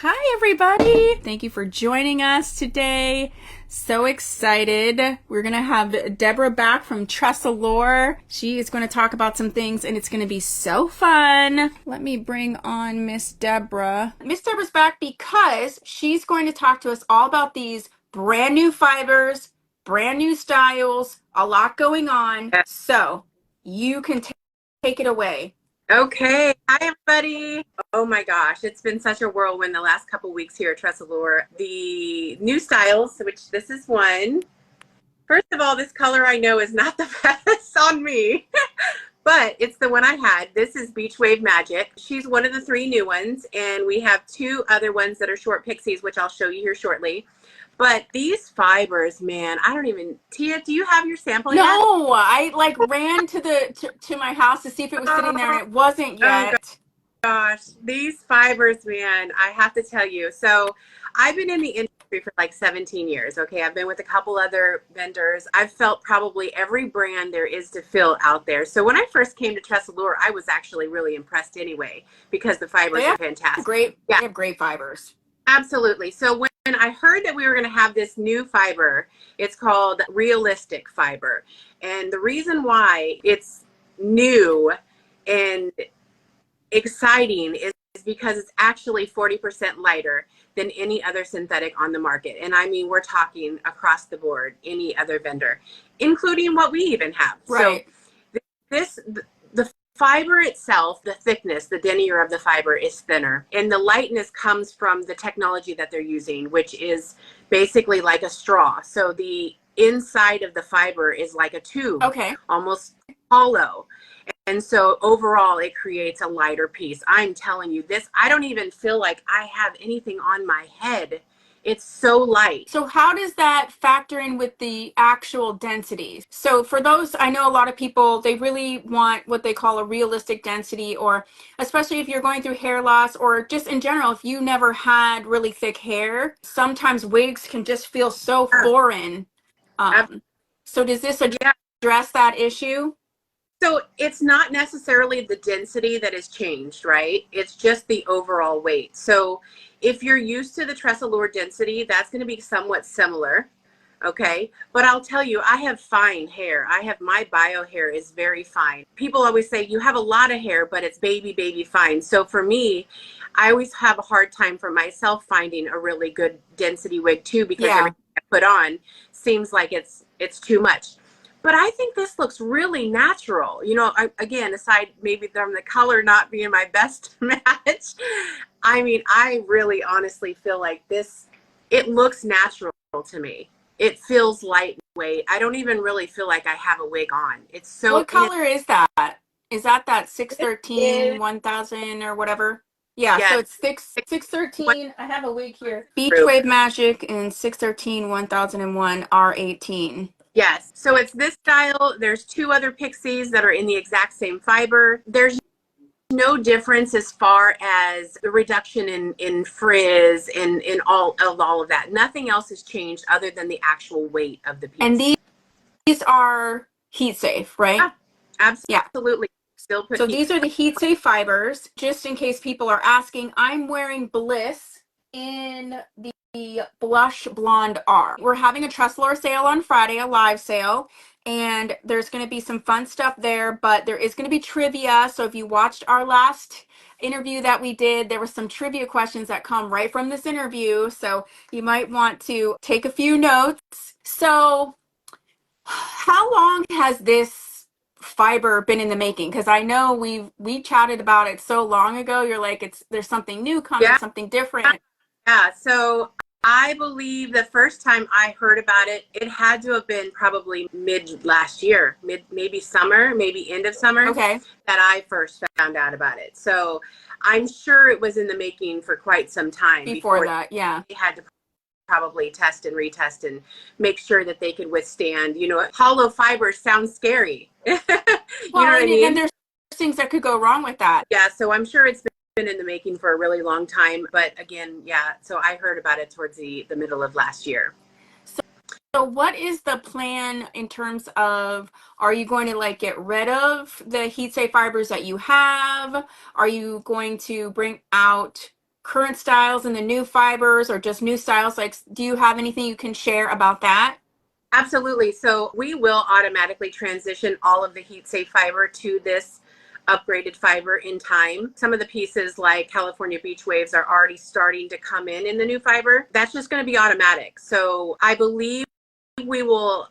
Hi everybody! Thank you for joining us today. So excited. We're going to have Deborah back from Tressallure. She is going to talk about some things and it's going to be so fun. Let me bring on Miss Deborah. Miss Deborah's back because she's going to talk to us all about these brand new fibers, brand new styles, a lot going on. So you can take it away. Okay. Hi, everybody. Oh my gosh, it's been such a whirlwind the last couple weeks here at Tressallure. The new styles, which this is one. First of all, this color I know is not the best on me, but it's the one I had. This is Beach Wave Magic. She's one of the 3 new ones, and we have 2 other ones that are short pixies, which I'll show you here shortly. But these fibers, man, I don't even, Tia, do you have your sample yet? No, I like ran to my house to see if it was sitting there and it wasn't yet. Oh gosh, these fibers, man, I have to tell you. So I've been in the industry for like 17 years. Okay. I've been with a couple other vendors. I've felt probably every brand there is to fill out there. So when I first came to Tressallure, I was actually really impressed anyway, because the fibers are fantastic. They have great fibers. Absolutely. So when I heard that we were going to have this new fiber, it's called realistic fiber. And the reason why it's new and exciting is because it's actually 40% lighter than any other synthetic on the market. And I mean, we're talking across the board, any other vendor, including what we even have. Right. So the fiber itself, the thickness, the denier of the fiber is thinner, and the lightness comes from the technology that they're using, which is basically like a straw. So the inside of the fiber is like a tube, almost hollow. And so overall, it creates a lighter piece. I'm telling you this, I don't even feel like I have anything on my head. It's so light. So how does that factor in with the actual densities? So for those, I know a lot of people, they really want what they call a realistic density, or especially if you're going through hair loss, or just in general, if you never had really thick hair, sometimes wigs can just feel so foreign. So does this address that issue? So it's not necessarily the density that has changed, right? It's just the overall weight. So if you're used to the Tressallure density, that's going to be somewhat similar, okay? But I'll tell you, I have fine hair. My bio hair is very fine. People always say, you have a lot of hair, but it's baby fine. So for me, I always have a hard time for myself finding a really good density wig too, because everything I put on seems like it's too much. But I think this looks really natural. You know, again, aside maybe from the color not being my best match, I mean, I really honestly feel like this, it looks natural to me. It feels lightweight. I don't even really feel like I have a wig on. It's so. What color is that? Is that 613, 1000 or whatever? Yeah, so it's 613. I have a wig here. Beach Wave Magic in 613 1001 R18. Yes. So it's this style. There's 2 other pixies that are in the exact same fiber. There's no difference as far as the reduction in frizz and in all of that. Nothing else has changed other than the actual weight of the piece. And these are heat safe, right? Yeah, absolutely. Yeah. So these are the heat safe fibers. Just in case people are asking, I'm wearing Bliss in the Blush Blonde R. We're having a Tressallure sale on Friday, a live sale, and there's going to be some fun stuff there, but there is going to be trivia. So if you watched our last interview that we did, there were some trivia questions that come right from this interview, so you might want to take a few notes. So how long has this fiber been in the making? Because I know we chatted about it so long ago. You're like, there's something new coming, something different. Yeah, so I believe the first time I heard about it, it had to have been probably mid last year, maybe summer, maybe end of summer, that I first found out about it. So I'm sure it was in the making for quite some time. Before that, yeah. They had to probably test and retest and make sure that they could withstand, you know, hollow fibers sound scary. You know what I mean? And there's things that could go wrong with that. Yeah, so I'm sure it's been in the making for a really long time, but again, yeah, so I heard about it towards the middle of last year. So what is the plan in terms of, are you going to like get rid of the heat safe fibers that you have? Are you going to bring out current styles and the new fibers, or just new styles? Like, do you have anything you can share about that? Absolutely. So we will automatically transition all of the heat safe fiber to this upgraded fiber in time. Some of the pieces like California Beach Waves are already starting to come in the new fiber. That's just going to be automatic. So I believe we will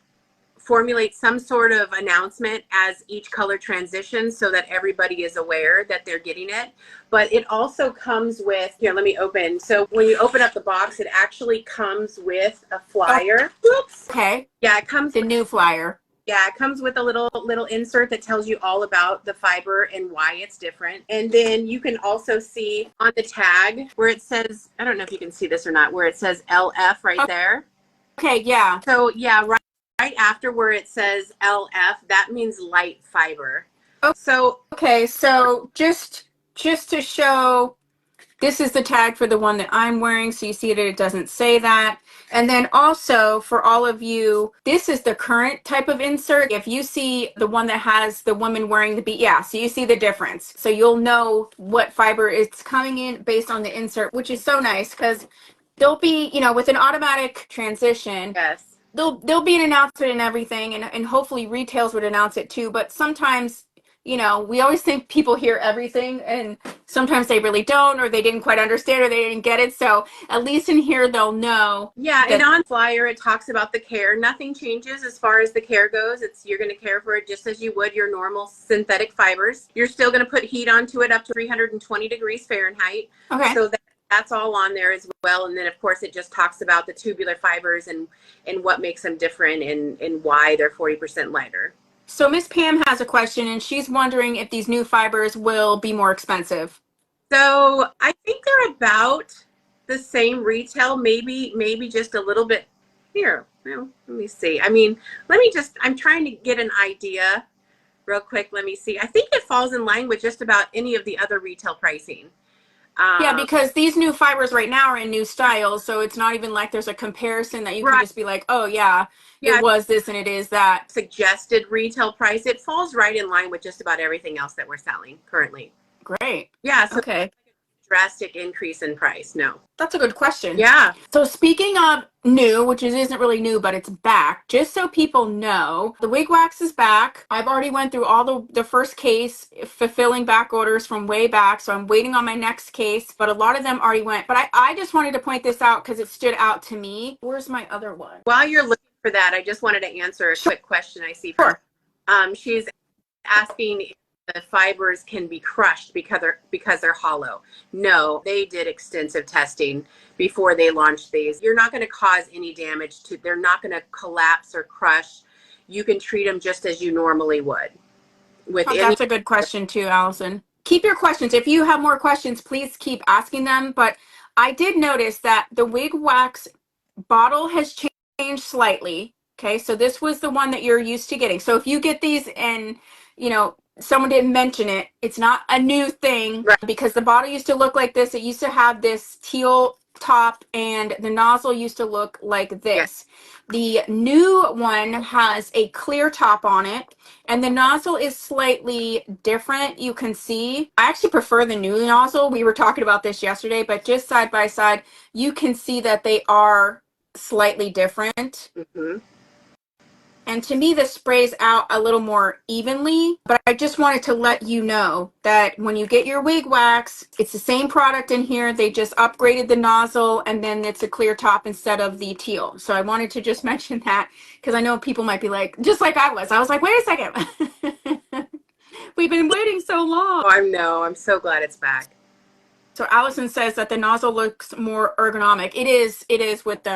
formulate some sort of announcement as each color transitions so that everybody is aware that they're getting it. But it also comes with, here, let me open. So when you open up the box, it actually comes with a flyer. Oops. Okay. Yeah, it comes The new flyer. Yeah, it comes with a little insert that tells you all about the fiber and why it's different. And then you can also see on the tag where it says, I don't know if you can see this or not, where it says LF right there. Okay, yeah. So yeah, right after where it says LF, that means light fiber. Oh, so okay, so just to show, this is the tag for the one that I'm wearing, so you see that it doesn't say that. And then also for all of you, this is the current type of insert. If you see the one that has the woman wearing the beat, yeah, so you see the difference. So you'll know what fiber is coming in based on the insert, which is so nice because there'll be, you know, with an automatic transition, yes. there'll be an announcement and everything, and hopefully retails would announce it too. But sometimes, you know, we always think people hear everything, and sometimes they really don't, or they didn't quite understand, or they didn't get it. So at least in here they'll know. Yeah, and on flyer it talks about the care. Nothing changes as far as the care goes. You're going to care for it just as you would your normal synthetic fibers. You're still going to put heat onto it up to 320 degrees Fahrenheit. Okay. So that's all on there as well. And then of course it just talks about the tubular fibers and what makes them different and why they're 40% lighter. So Miss Pam has a question, and she's wondering if these new fibers will be more expensive. So I think they're about the same retail, maybe just a little bit. Here, well, let me see. I mean, I'm trying to get an idea real quick. Let me see. I think it falls in line with just about any of the other retail pricing. Yeah, because these new fibers right now are in new styles, so it's not even like there's a comparison that you can just be like, oh yeah, it was this and it is that. Suggested retail price, it falls right in line with just about everything else that we're selling currently. Great. Yeah, so okay. Drastic increase in price, no. That's a good question. Yeah. So speaking of new, which isn't really new, but it's back, just so people know, the wig wax is back. I've already went through all the first case, fulfilling back orders from way back, so I'm waiting on my next case, but a lot of them already went. But I just wanted to point this out because it stood out to me. Where's my other one? While you're looking for that, I just wanted to answer a quick question I see from she's asking if the fibers can be crushed because they're hollow. No, they did extensive testing before they launched these. You're not going to cause any damage they're not going to collapse or crush. You can treat them just as you normally would. That's a good question too, Allison. Keep your questions. If you have more questions, please keep asking them. But I did notice that the wig wax bottle has changed slightly. Okay, so this was the one that you're used to getting. So if you get these and, you know, someone didn't mention it, it's not a new thing, right? Because the bottle used to look like this. It used to have this teal top, and the nozzle used to look like this. The new one has a clear top on it, and the nozzle is slightly different. You can see, I actually prefer the new nozzle. We were talking about this yesterday, but just side by side, you can see that they are slightly different. Mm-hmm. And to me, this sprays out a little more evenly, but I just wanted to let you know that when you get your wig wax, it's the same product in here. They just upgraded the nozzle, and then it's a clear top instead of the teal. So I wanted to just mention that because I know people might be like, just like I was like, wait a second. We've been waiting so long. Oh, I know. I'm so glad it's back. So Allison says that the nozzle looks more ergonomic. It is with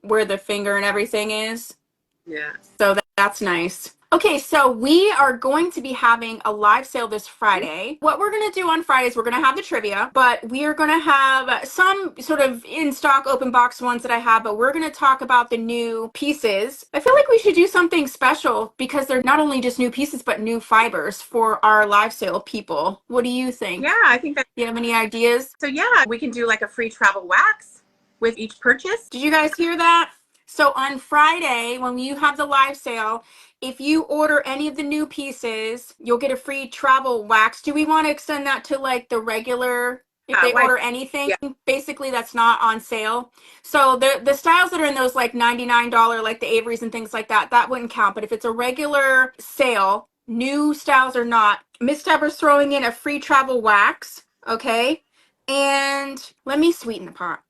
where the finger and everything is. Yeah. So that's nice. Okay, so we are going to be having a live sale this Friday. What we're going to do on Friday is we're going to have the trivia, but we are going to have some sort of in-stock open box ones that I have, but we're going to talk about the new pieces. I feel like we should do something special because they're not only just new pieces, but new fibers for our live sale people. What do you think? Yeah, I think that... You have any ideas? So yeah, we can do like a free travel wax with each purchase. Did you guys hear that? So on Friday, when you have the live sale, if you order any of the new pieces, you'll get a free travel wax. Do we want to extend that to like the regular, if they order anything? Yeah. Basically, that's not on sale. So the styles that are in those like $99, like the Averys and things like that, that wouldn't count. But if it's a regular sale, new styles or not, Miss Deborah's throwing in a free travel wax, okay? And let me sweeten the pot.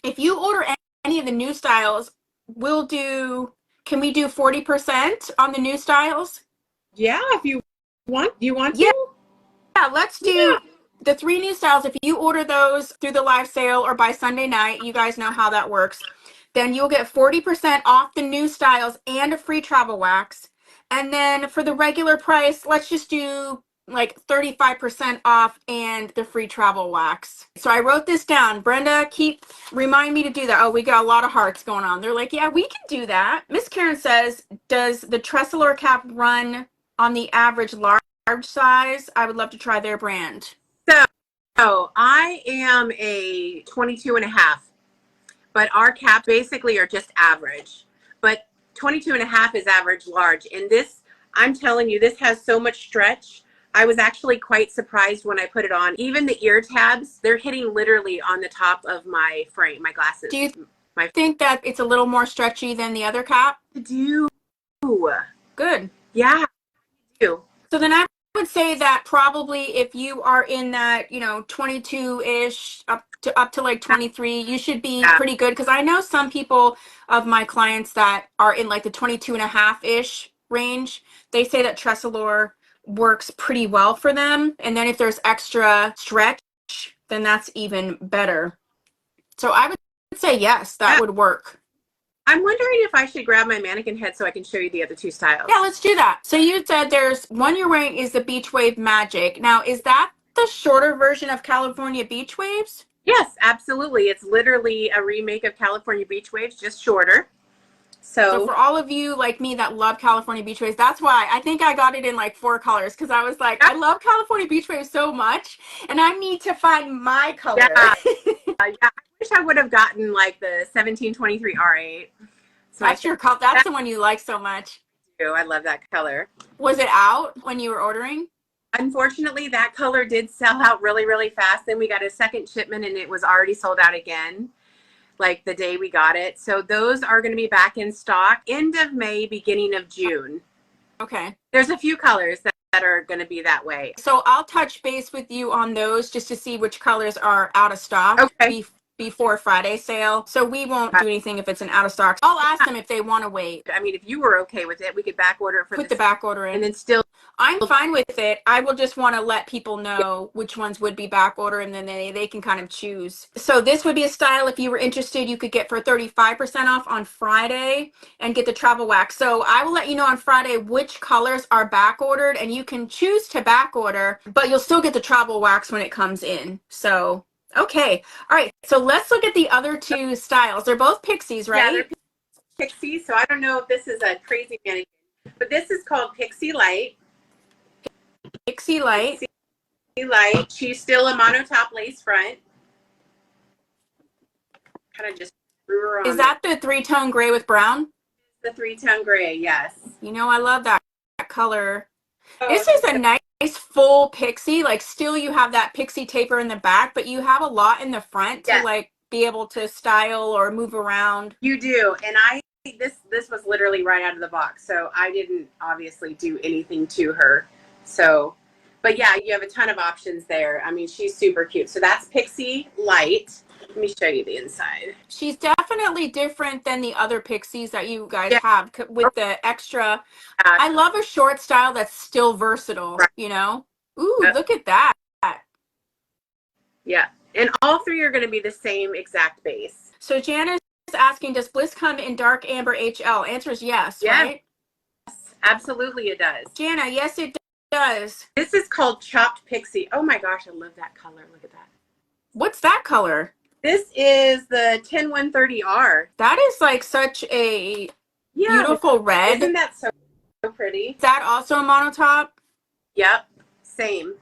If you order any of the new styles, can we do 40% on the new styles? Yeah, if you want, Yeah. to? Yeah, let's do the 3 new styles. If you order those through the live sale or by Sunday night, you guys know how that works. Then you'll get 40% off the new styles and a free travel wax. And then for the regular price, let's just do like 35% off and the free travel wax. So I wrote this down. Brenda, remind me to do that. Oh, we got a lot of hearts going on. They're like, yeah, we can do that. Miss Karen says, does the Tressallure cap run on the average large size? I would love to try their brand. So I am a 22 and a half, but our caps basically are just average. But 22 and a half is average large. And this, I'm telling you, this has so much stretch. I was actually quite surprised when I put it on. Even the ear tabs, they're hitting literally on the top of my frame, my glasses. Do you think that it's a little more stretchy than the other cap? I do. Good. Yeah, I do. So then I would say that probably if you are in that, 22-ish up to like 23, you should be pretty good. Because I know some people of my clients that are in like the 22 and a half-ish range, they say that Tressallure works pretty well for them. And then if there's extra stretch, then that's even better. So I would say yes, that would work. I'm wondering if I should grab my mannequin head so I can show you the other 2 styles. Yeah, let's do that. So you said there's one you're wearing is the Beach Wave Magic. Now, is that the shorter version of California Beach Waves? Yes, absolutely. It's literally a remake of California Beach Waves, just shorter. So for all of you like me that love California Beach Waves, that's why I think I got it in like 4 colors, because I was like, I love California Beach Waves so much, and I need to find my color. Yeah, I wish I would have gotten like the 1723 R8. That's your color. That's the one you like so much. I love that color. Was it out when you were ordering? Unfortunately, that color did sell out really, really fast. Then we got a second shipment and it was already sold out again, like the day we got it. So those are going to be back in stock end of May, beginning of June. Okay. There's a few colors that are going to be that way. So I'll touch base with you on those just to see which colors are out of stock. Okay. Before Friday sale. So we won't do anything if it's an out of stock. I'll ask them if they want to wait. I mean, if you were okay with it, we could back order it for put the back order in. And then still. I'm fine with it. I will just want to let people know which ones would be back order, and then they can kind of choose. So this would be a style, if you were interested, you could get for 35% off on Friday and get the travel wax. So I will let you know on Friday which colors are back ordered, and you can choose to back order, but you'll still get the travel wax when it comes in. So okay. All right. So let's look at the other 2 styles. They're both pixies, right? Yeah, they're pixies. So I don't know if this is a crazy mannequin, but this is called Pixie Light. Pixie Light. Pixie Light. She's still a monotop lace front. Kind of just threw her on. Is that the 3-tone gray with brown? The 3-tone gray, yes. You know, I love that color. Oh, this is a nice full pixie. Like, still you have that pixie taper in the back, but you have a lot in the front to like be able to style or move around. You do. And this was literally right out of the box, so I didn't obviously do anything to her. So, but yeah, you have a ton of options there. I mean, she's super cute. So that's Pixie Light. Let me show you the inside. She's definitely different than the other pixies that you guys have with the extra. I love a short style that's still versatile, you know? Ooh, look at that. Yeah. And all 3 are going to be the same exact base. So Janice is asking, does Bliss come in dark amber HL? Answer is yes, right? Yes, absolutely it does. Jana, yes, it does. This is called Chopped Pixie. Oh my gosh, I love that color. Look at that. What's that color? This is the 10130R. That is like such a beautiful red. Isn't that so pretty? Is that also a monotop? Yep, same.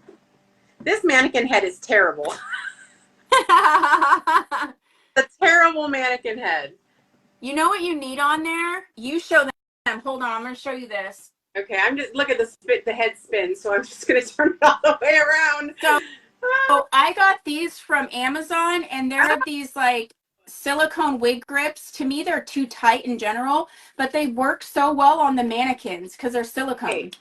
This mannequin head is terrible. A terrible mannequin head. You know what you need on there? You show them. Hold on, I'm going to show you this. Okay, I'm just look at the head spin, so I'm just gonna turn it all the way around. So I got these from Amazon, and they're these like silicone wig grips. To me, they're too tight in general, but they work so well on the mannequins because they're silicone.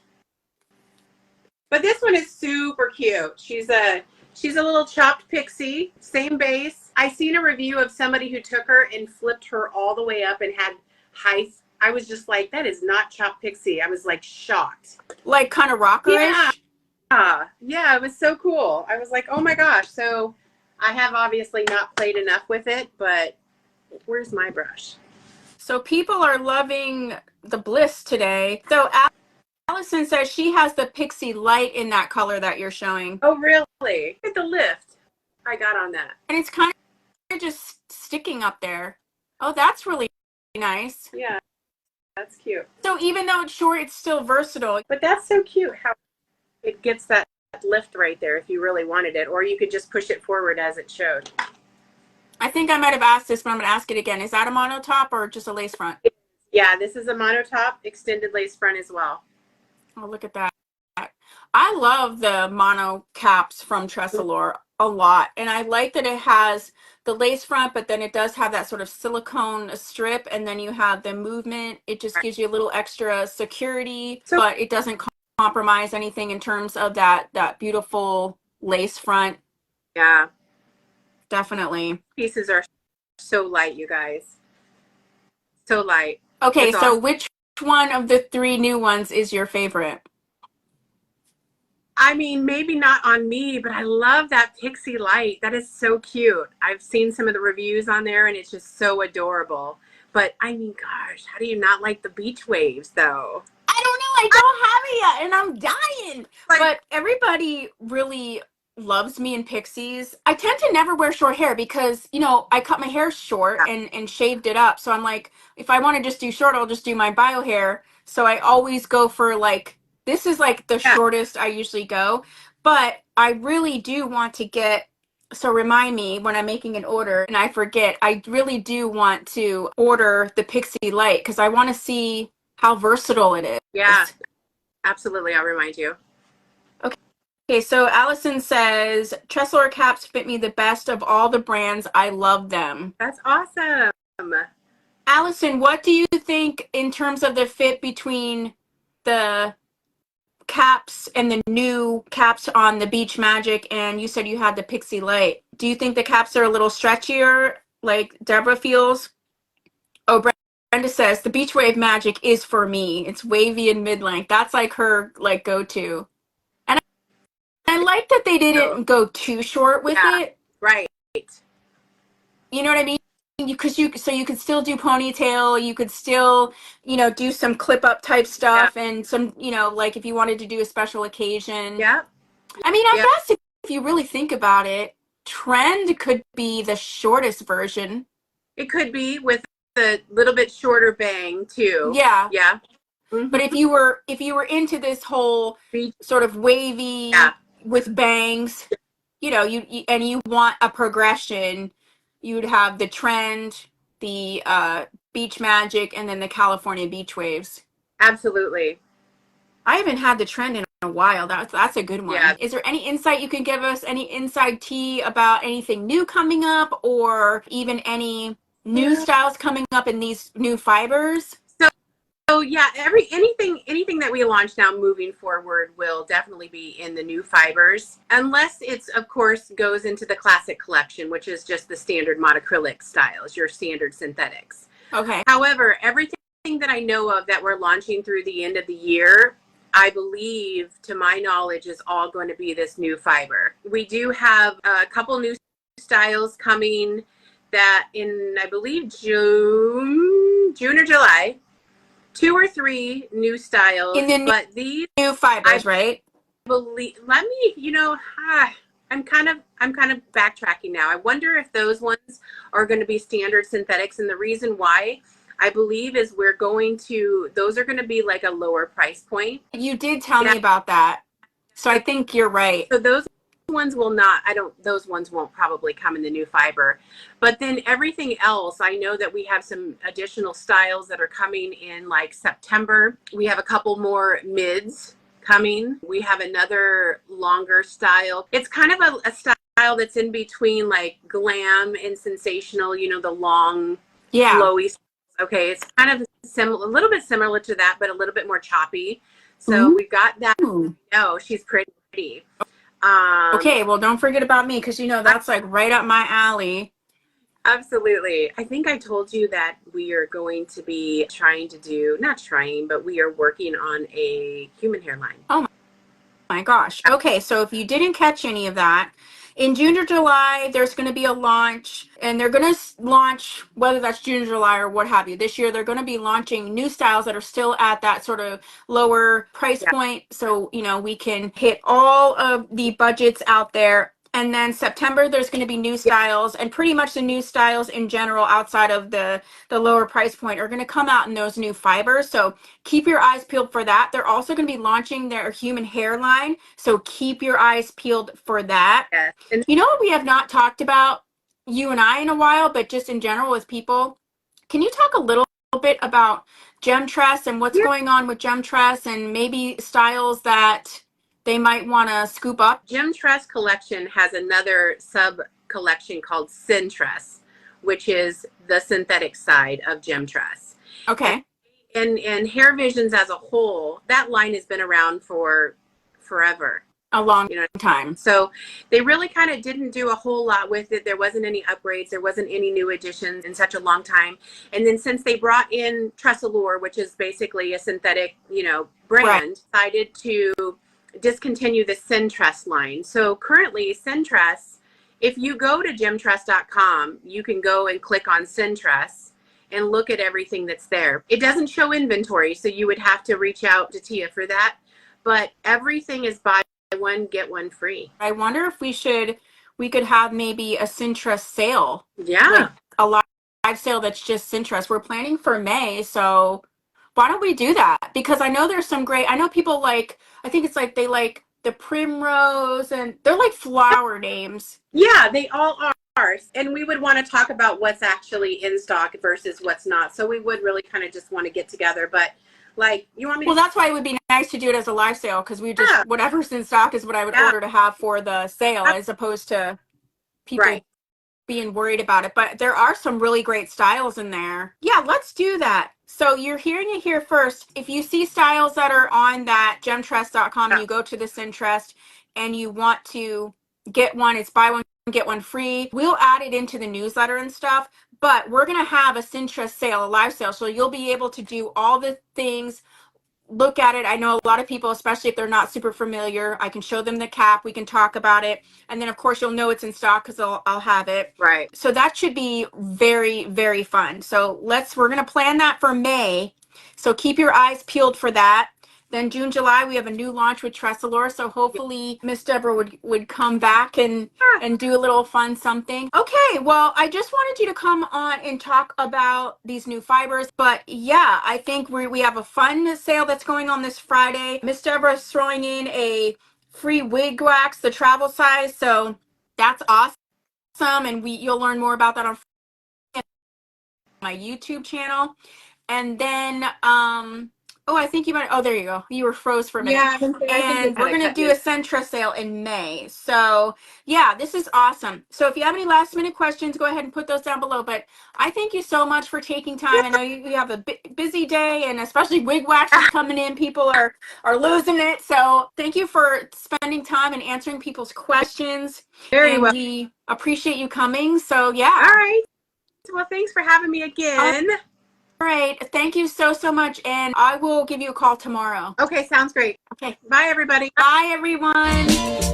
But this one is super cute. She's a little chopped pixie, same base. I seen a review of somebody who took her and flipped her all the way up and had high. I was just like, that is not chopped pixie. I was like shocked. Like kind of rockerish. Yeah, it was so cool. I was like, oh my gosh. So I have obviously not played enough with it, but where's my brush? So people are loving the Bliss today. So Allison says she has the Pixie Light in that color that you're showing. Oh, really? Look at the lift I got on that. And it's kind of just sticking up there. Oh, that's really nice. Yeah, that's cute. So even though it's short, it's still versatile. But that's so cute how it gets that lift right there if you really wanted it, or you could just push it forward as it showed. I think I might have asked this, but I'm going to ask it again. Is that a mono top or just a lace front? Yeah, this is a mono top, extended lace front as well. Oh, look at that. I love the mono caps from Tressallure a lot. And I like that it has the lace front, but then it does have that sort of silicone strip. And then you have the movement. It just gives you a little extra security, but it doesn't compromise anything in terms of that beautiful lace front. Yeah. Definitely. Pieces are so light, you guys. So light. Okay, it's so awesome. which one of the 3 new ones is your favorite? I mean, maybe not on me, but I love that pixie light. That is so cute. I've seen some of the reviews on there, and it's just so adorable. But I mean, gosh, how do you not like the beach waves, though? I don't know. I don't have it yet, and I'm dying. Like, but everybody really loves me in pixies. I tend to never wear short hair because, you know, I cut my hair short and shaved it up. So I'm like, if I want to just do short, I'll just do my bio hair. So I always go for like, this is like the shortest I usually go. But I really do want to get, so remind me when I'm making an order and I forget, I really do want to order the Pixie Light because I want to see how versatile it is. Yeah, absolutely. I'll remind you. Okay, so Allison says, Tressallure caps fit me the best of all the brands. I love them. That's awesome. Allison, what do you think in terms of the fit between the caps and the new caps on the Beach Magic, and you said you had the Pixie Light? Do you think the caps are a little stretchier, like Deborah feels? Oh, Brenda says, the Beach Wave Magic is for me. It's wavy and mid-length. That's like her like go-to. I like that they didn't go too short with it. Right. You know what I mean? Because you could still do ponytail, you could still, you know, do some clip up type stuff and some, you know, like if you wanted to do a special occasion. Yeah. I mean, I guess if you really think about it, Trend could be the shortest version. It could be with a little bit shorter bang too. Yeah. Yeah. Mm-hmm. But if you were into this whole sort of wavy with bangs, you know, you want a progression, you would have the Trend, the Beach Magic, and then the California Beach Waves. Absolutely. I haven't had the Trend in a while. That's a good one. Yeah. Is there any insight you can give us? Any inside tea about anything new coming up, or even any new styles coming up in these new fibers? So yeah, anything that we launch now moving forward will definitely be in the new fibers, unless it's of course goes into the classic collection, which is just the standard monocrylic styles, your standard synthetics. Okay. However, everything that I know of that we're launching through the end of the year, I believe, to my knowledge, is all going to be this new fiber. We do have a couple new styles coming that in, I believe, June or July. 2 or 3 new styles in the but these new fibers, right? Believe. Let me, you know, I'm kind of backtracking now. I wonder if those ones are going to be standard synthetics, and the reason why I believe is those are going to be like a lower price point. You did tell me about that, so I think you're right. So those ones will not, those ones won't probably come in the new fiber. But then everything else, I know that we have some additional styles that are coming in like September. We have a couple more mids coming. We have another longer style. It's kind of a style that's in between like glam and sensational, you know, the long, flowy styles. Okay, it's kind of a little bit similar to that, but a little bit more choppy. So we've got that. Oh, she's pretty. Okay, well, don't forget about me, because you know that's like right up my alley. Absolutely. I think I told you that we are going to be but we are working on a human hairline. Oh my gosh. Okay, so if you didn't catch any of that, in June or July, there's going to be a launch, and they're going to launch, whether that's June or July or what have you. This year, they're going to be launching new styles that are still at that sort of lower price point. So, you know, we can hit all of the budgets out there. And then September, there's going to be new styles, and pretty much the new styles in general outside of the lower price point are going to come out in those new fibers. So keep your eyes peeled for that. They're also going to be launching their human hairline. So keep your eyes peeled for that. Yes. And you know what we have not talked about, you and I, in a while, but just in general with people? Can you talk a little bit about Gemtress and what's going on with Gemtress, and maybe styles that they might want to scoop up? Gemtress collection has another sub collection called Syntress, which is the synthetic side of Gemtress. Okay. And Hair Visions as a whole, that line has been around for forever. A long time. So they really kind of didn't do a whole lot with it. There wasn't any upgrades. There wasn't any new additions in such a long time. And then since they brought in Tressallure, which is basically a synthetic, brand, decided to discontinue the Syntress line. So currently Syntress, if you go to gemtress.com, you can go and click on Syntress and look at everything that's there. It doesn't show inventory, so you would have to reach out to Tia for that. But everything is buy one, get one free. I wonder if we could have maybe a Syntress sale. Yeah. Like a live sale that's just Syntress. We're planning for May, so why don't we do that? Because I know there's some great, I know people like, I think it's like they like the Primrose, and they're like flower names. Yeah, they all are. And we would want to talk about what's actually in stock versus what's not. So we would really kind of just want to get together. But like, you want me to... Well, that's why it would be nice to do it as a live sale, because we just, whatever's in stock is what I would order to have for the sale, as opposed to people being worried about it. But there are some really great styles in there. Yeah, let's do that. So you're hearing it here first. If you see styles that are on that gemtress.com and you go to the Syntress and you want to get one, it's buy one, get one free. We'll add it into the newsletter and stuff, but we're going to have a Syntress sale, a live sale. So you'll be able to do all the things, look at it. I know a lot of people, especially if they're not super familiar, I can show them the cap, we can talk about it, and then of course you'll know it's in stock because I'll have it. Right. So that should be very, very fun. So we're going to plan that for May. So keep your eyes peeled for that. Then June, July, we have a new launch with Tressallure. So hopefully Miss Deborah would come back and do a little fun something. Okay, well, I just wanted you to come on and talk about these new fibers. But yeah, I think we have a fun sale that's going on this Friday. Miss Deborah is throwing in a free wig wax, the travel size. So that's awesome. And you'll learn more about that on my YouTube channel. And then, I think you might, there you go. You were froze for a minute. Yeah, and we're going to do a Syntress sale in May. So yeah, this is awesome. So if you have any last minute questions, go ahead and put those down below. But I thank you so much for taking time. I know you have a busy day, and especially wig wax is coming in. People are losing it. So thank you for spending time and answering people's questions. Very well. We appreciate you coming. So yeah. All right. Well, thanks for having me again. All right. Thank you so much. And I will give you a call tomorrow. Okay. Sounds great. Okay. Bye, everybody. Bye, everyone.